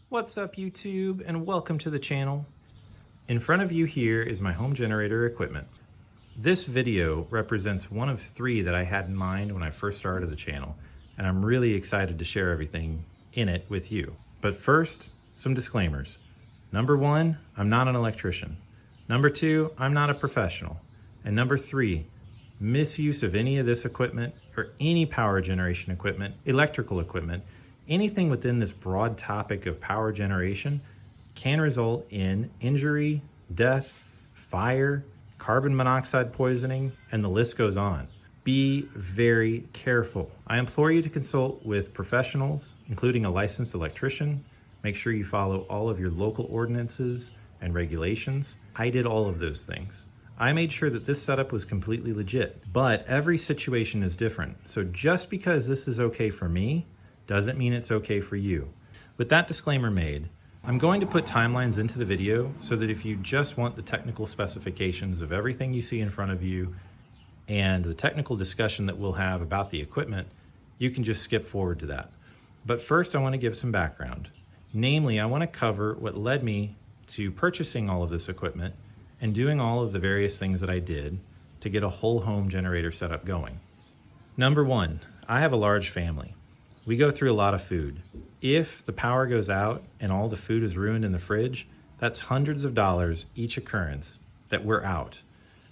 What's up YouTube, and welcome to the channel. In front of you here is my home generator equipment. This video represents one of three that I had in mind when I first started the channel, and I'm really excited to share everything in it with you. But first, some disclaimers. Number one, I'm not an electrician. Number two, I'm not a professional. And number three, misuse of any of this equipment or any power generation equipment, electrical equipment, anything within this broad topic of power generation can result in injury, death, fire, carbon monoxide poisoning, and the list goes on. Be very careful. I implore you to consult with professionals, including a licensed electrician. Make sure you follow all of your local ordinances and regulations. I did all of those things. I made sure that this setup was completely legit, but every situation is different. So just because this is okay for me, doesn't mean it's okay for you. With that disclaimer made, I'm going to put timelines into the video so that if you just want the technical specifications of everything you see in front of you and the technical discussion that we'll have about the equipment, you can just skip forward to that. But first I want to give some background. Namely, I want to cover what led me to purchasing all of this equipment and doing all of the various things that I did to get a whole home generator setup going. Number one, I have a large family. We go through a lot of food. If the power goes out and all the food is ruined in the fridge, that's hundreds of dollars each occurrence that we're out.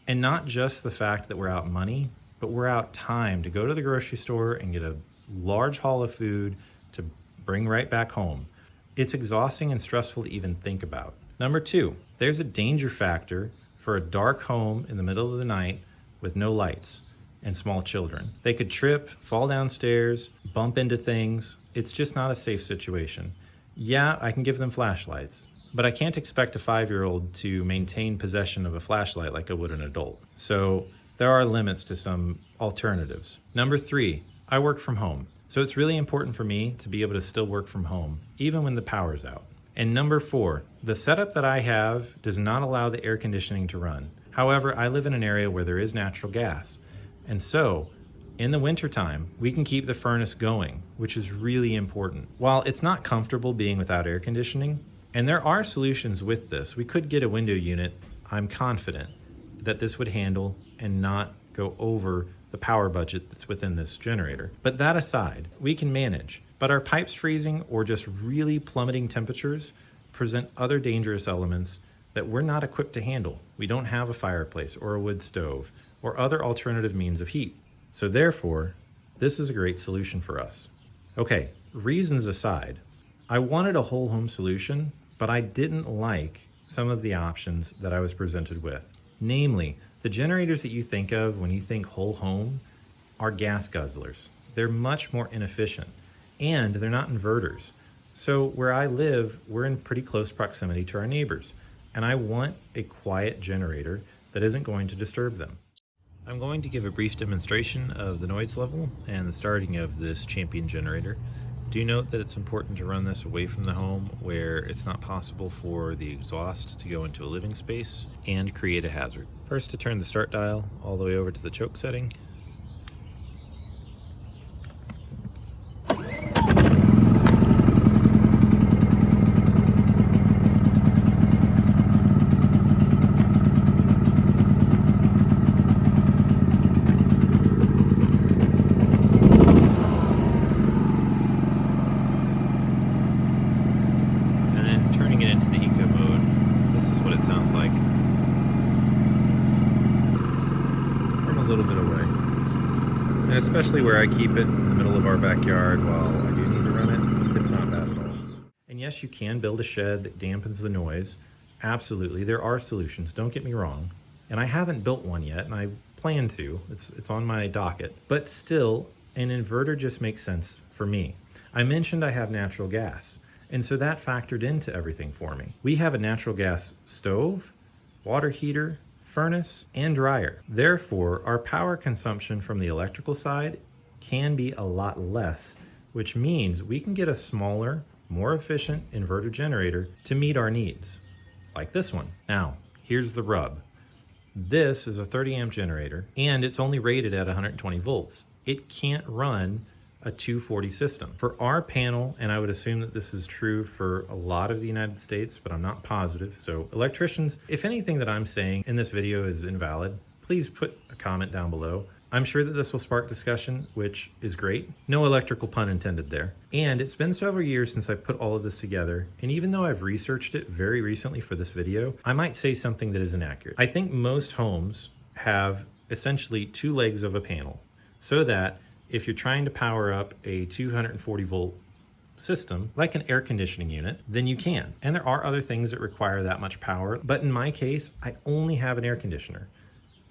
And not just the fact that we're out money, but we're out time to go to the grocery store and get a large haul of food to bring right back home. It's exhausting and stressful to even think about. Number two, there's a danger factor for a dark home in the middle of the night with no lights and small children. They could trip, fall downstairs, bump into things. It's just not a safe situation. Yeah, I can give them flashlights, but I can't expect a 5-year-old to maintain possession of a flashlight like I would an adult. So there are limits to some alternatives. Number three, I work from home. So it's really important for me to be able to still work from home, even when the power's out. And number four, the setup that I have does not allow the air conditioning to run. However, I live in an area where there is natural gas. And so, in the wintertime, we can keep the furnace going, which is really important. While it's not comfortable being without air conditioning, and there are solutions with this, we could get a window unit. I'm confident that this would handle and not go over the power budget that's within this generator. But that aside, we can manage. But our pipes freezing or just really plummeting temperatures present other dangerous elements that we're not equipped to handle. We don't have a fireplace or a wood stove or other alternative means of heat. So therefore, this is a great solution for us. Okay, reasons aside, I wanted a whole home solution, but I didn't like some of the options that I was presented with. Namely, the generators that you think of when you think whole home are gas guzzlers. They're much more inefficient, and they're not inverters. So where I live, we're in pretty close proximity to our neighbors, and I want a quiet generator that isn't going to disturb them. I'm going to give a brief demonstration of the noise level and the starting of this Champion generator. Do note that it's important to run this away from the home where it's not possible for the exhaust to go into a living space and create a hazard. First, to turn the start dial all the way over to the choke setting. And especially where I keep it in the middle of our backyard while I do need to run it, it's not bad at all. And yes, you can build a shed that dampens the noise. Absolutely, there are solutions, don't get me wrong. And I haven't built one yet, and I plan to. It's on my docket. But still, an inverter just makes sense for me. I mentioned I have natural gas, and so that factored into everything for me. We have a natural gas stove, water heater, furnace, and dryer. Therefore, our power consumption from the electrical side can be a lot less, which means we can get a smaller, more efficient inverter generator to meet our needs, like this one. Now, here's the rub. This is a 30 amp generator, and it's only rated at 120 volts. It can't run a 240 system. For our panel, and I would assume that this is true for a lot of the United States, but I'm not positive. So electricians, if anything that I'm saying in this video is invalid, please put a comment down below. I'm sure that this will spark discussion, which is great. No electrical pun intended there. And it's been several years since I put all of this together, and even though I've researched it very recently for this video, I might say something that is inaccurate. I think most homes have essentially two legs of a panel, so that if you're trying to power up a 240 volt system, like an air conditioning unit, then you can. And there are other things that require that much power, but in my case, I only have an air conditioner.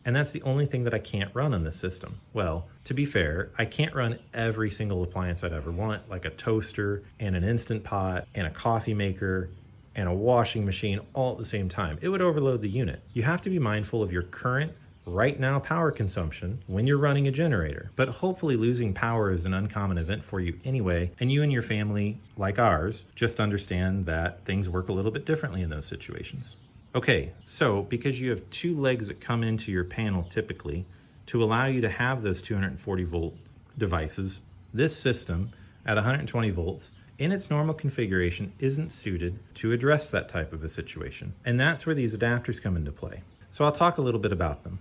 And that's the only thing that I can't run on this system. Well, to be fair, I can't run every single appliance I'd ever want, like a toaster and an Instant Pot and a coffee maker and a washing machine all at the same time. It would overload the unit. You have to be mindful of your current, right now power consumption when you're running a generator. But hopefully losing power is an uncommon event for you anyway, and you and your family, like ours, just understand that things work a little bit differently in those situations. Okay, so because you have two legs that come into your panel typically to allow you to have those 240 volt devices, this system at 120 volts in its normal configuration isn't suited to address that type of a situation. And that's where these adapters come into play. So I'll talk a little bit about them.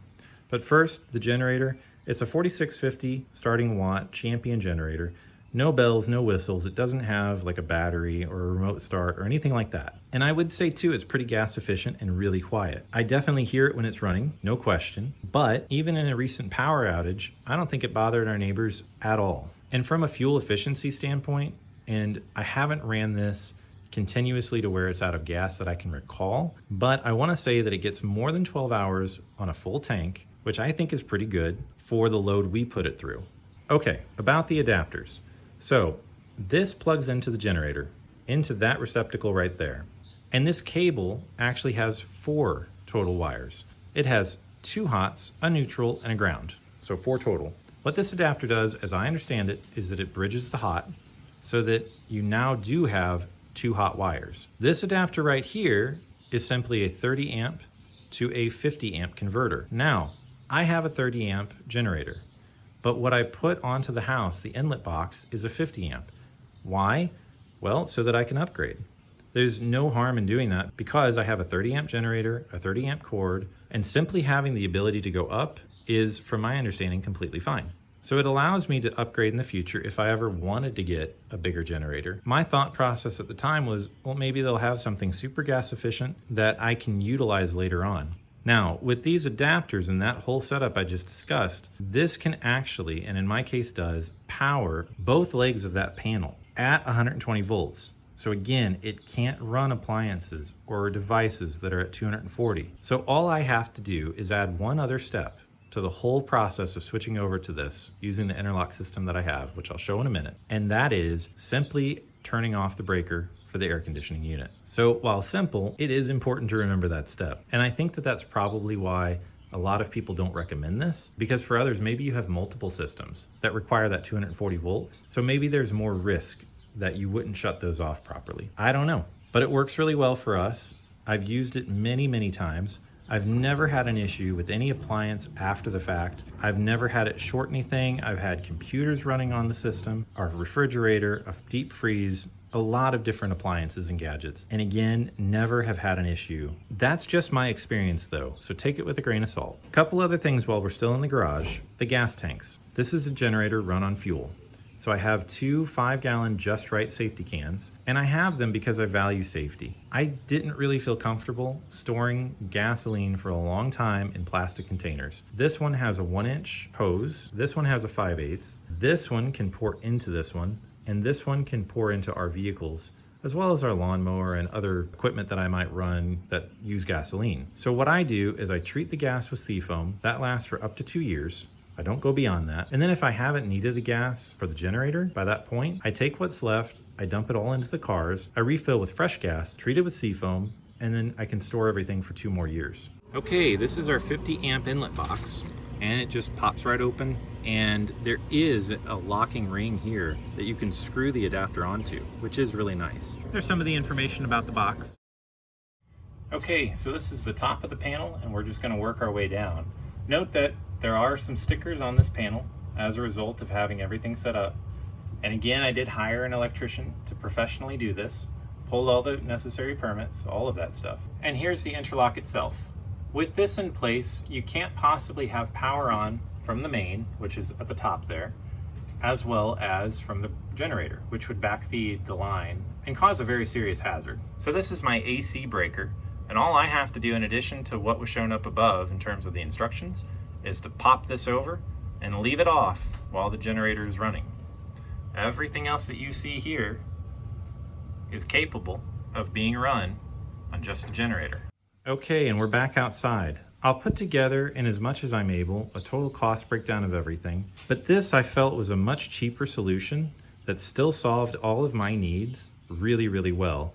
But first, the generator, it's a 4650 starting watt Champion generator. No bells, no whistles. It doesn't have like a battery or a remote start or anything like that. And I would say too, it's pretty gas efficient and really quiet. I definitely hear it when it's running, no question. But even in a recent power outage, I don't think it bothered our neighbors at all. And from a fuel efficiency standpoint, and I haven't ran this continuously to where it's out of gas that I can recall, but I want to say that it gets more than 12 hours on a full tank, which I think is pretty good for the load we put it through. Okay, about the adapters. So this plugs into the generator, into that receptacle right there. And this cable actually has 4 total wires. It has 2 hots, a neutral, and a ground. So 4 total. What this adapter does, as I understand it, is that it bridges the hot so that you now do have 2 hot wires. This adapter right here is simply a 30 amp to a 50 amp converter. Now, I have a 30 amp generator. But what I put onto the house, the inlet box, is a 50 amp. Why? Well, so that I can upgrade. There's no harm in doing that because I have a 30 amp generator, a 30 amp cord, and simply having the ability to go up is, from my understanding, completely fine. So it allows me to upgrade in the future if I ever wanted to get a bigger generator. My thought process at the time was, well, maybe they'll have something super gas efficient that I can utilize later on. Now, with these adapters and that whole setup I just discussed, this can actually, and in my case does, power both legs of that panel at 120 volts. So again, it can't run appliances or devices that are at 240. So all I have to do is add one other step to the whole process of switching over to this using the interlock system that I have, which I'll show in a minute. And that is simply turning off the breaker for the air conditioning unit. So while simple, it is important to remember that step. And I think that that's probably why a lot of people don't recommend this, because for others, maybe you have multiple systems that require that 240 volts. So maybe there's more risk that you wouldn't shut those off properly. I don't know, but it works really well for us. I've used it many, many times. I've never had an issue with any appliance after the fact. I've never had it short anything. I've had computers running on the system, our refrigerator, a deep freeze, a lot of different appliances and gadgets. And again, never have had an issue. That's just my experience though, so take it with a grain of salt. A couple other things while we're still in the garage, the gas tanks. This is a generator run on fuel. So I have 2 5-gallon Just Right safety cans, and I have them because I value safety. I didn't really feel comfortable storing gasoline for a long time in plastic containers. This one has a 1-inch hose. This one has a 5/8. This one can pour into this one, and this one can pour into our vehicles, as well as our lawnmower and other equipment that I might run that use gasoline. So what I do is I treat the gas with seafoam. That lasts for up to 2 years. I don't go beyond that. And then if I haven't needed a gas for the generator by that point, I take what's left, I dump it all into the cars, I refill with fresh gas, treat it with seafoam, and then I can store everything for 2 more years. Okay, this is our 50 amp inlet box, and it just pops right open. And there is a locking ring here that you can screw the adapter onto, which is really nice. There's some of the information about the box. Okay, so this is the top of the panel, and we're just gonna work our way down. Note that there are some stickers on this panel as a result of having everything set up. And again, I did hire an electrician to professionally do this, pulled all the necessary permits, all of that stuff. And here's the interlock itself. With this in place, you can't possibly have power on from the main, which is at the top there, as well as from the generator, which would backfeed the line and cause a very serious hazard. So this is my AC breaker, and all I have to do in addition to what was shown up above in terms of the instructions is to pop this over and leave it off while the generator is running. Everything else that you see here is capable of being run on just the generator. Okay, and we're back outside. I'll put together, in as much as I'm able, a total cost breakdown of everything, but this I felt was a much cheaper solution that still solved all of my needs really, really well,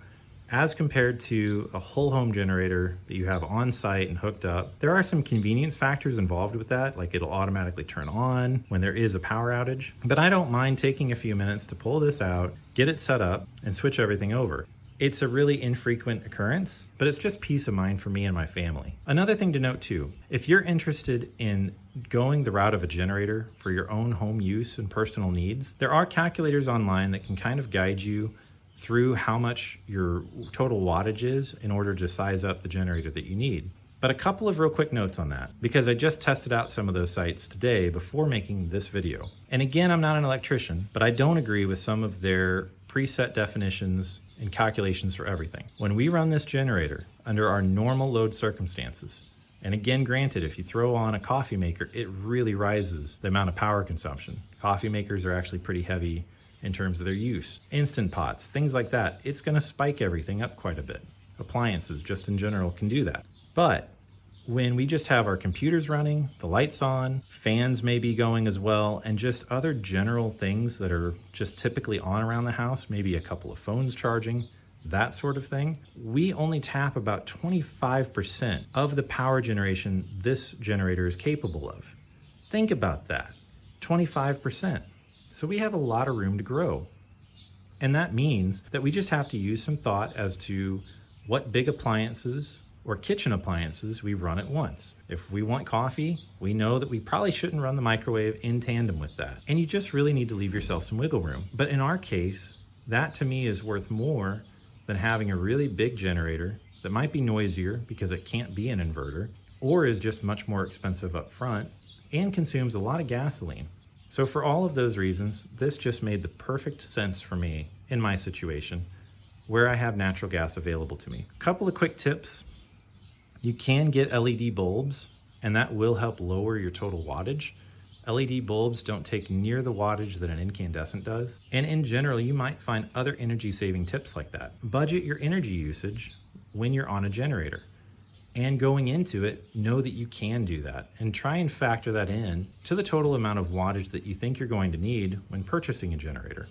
as compared to a whole home generator that you have on site and hooked up. There are some convenience factors involved with that, like it'll automatically turn on when there is a power outage, but I don't mind taking a few minutes to pull this out, get it set up, and switch everything over. It's a really infrequent occurrence, but it's just peace of mind for me and my family. Another thing to note too, if you're interested in going the route of a generator for your own home use and personal needs, there are calculators online that can kind of guide you through how much your total wattage is in order to size up the generator that you need. But a couple of real quick notes on that, because I just tested out some of those sites today before making this video. And again, I'm not an electrician, but I don't agree with some of their preset definitions and calculations for everything. When we run this generator under our normal load circumstances, and again, granted, if you throw on a coffee maker, it really rises the amount of power consumption. Coffee makers are actually pretty heavy in terms of their use. Instant pots, things like that, it's gonna spike everything up quite a bit. Appliances, just in general, can do that. But when we just have our computers running, the lights on, fans may be going as well, and just other general things that are just typically on around the house, maybe a couple of phones charging, that sort of thing, we only tap about 25% of the power generation this generator is capable of. Think about that, 25%. So we have a lot of room to grow. And that means that we just have to use some thought as to what big appliances or kitchen appliances we run at once. If we want coffee, we know that we probably shouldn't run the microwave in tandem with that. And you just really need to leave yourself some wiggle room. But in our case, that to me is worth more than having a really big generator that might be noisier because it can't be an inverter, or is just much more expensive up front and consumes a lot of gasoline. So for all of those reasons, this just made the perfect sense for me in my situation where I have natural gas available to me. A couple of quick tips. You can get LED bulbs, and that will help lower your total wattage. LED bulbs don't take near the wattage that an incandescent does. And in general, you might find other energy saving tips like that. Budget your energy usage when you're on a generator. And going into it, know that you can do that and try and factor that in to the total amount of wattage that you think you're going to need when purchasing a generator.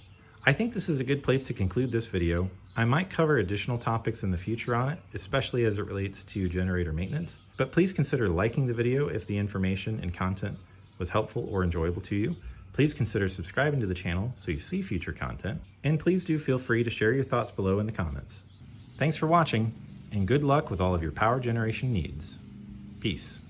I think this is a good place to conclude this video. I might cover additional topics in the future on it, especially as it relates to generator maintenance, but please consider liking the video if the information and content was helpful or enjoyable to you. Please consider subscribing to the channel so you see future content, and please do feel free to share your thoughts below in the comments. Thanks for watching, and good luck with all of your power generation needs. Peace.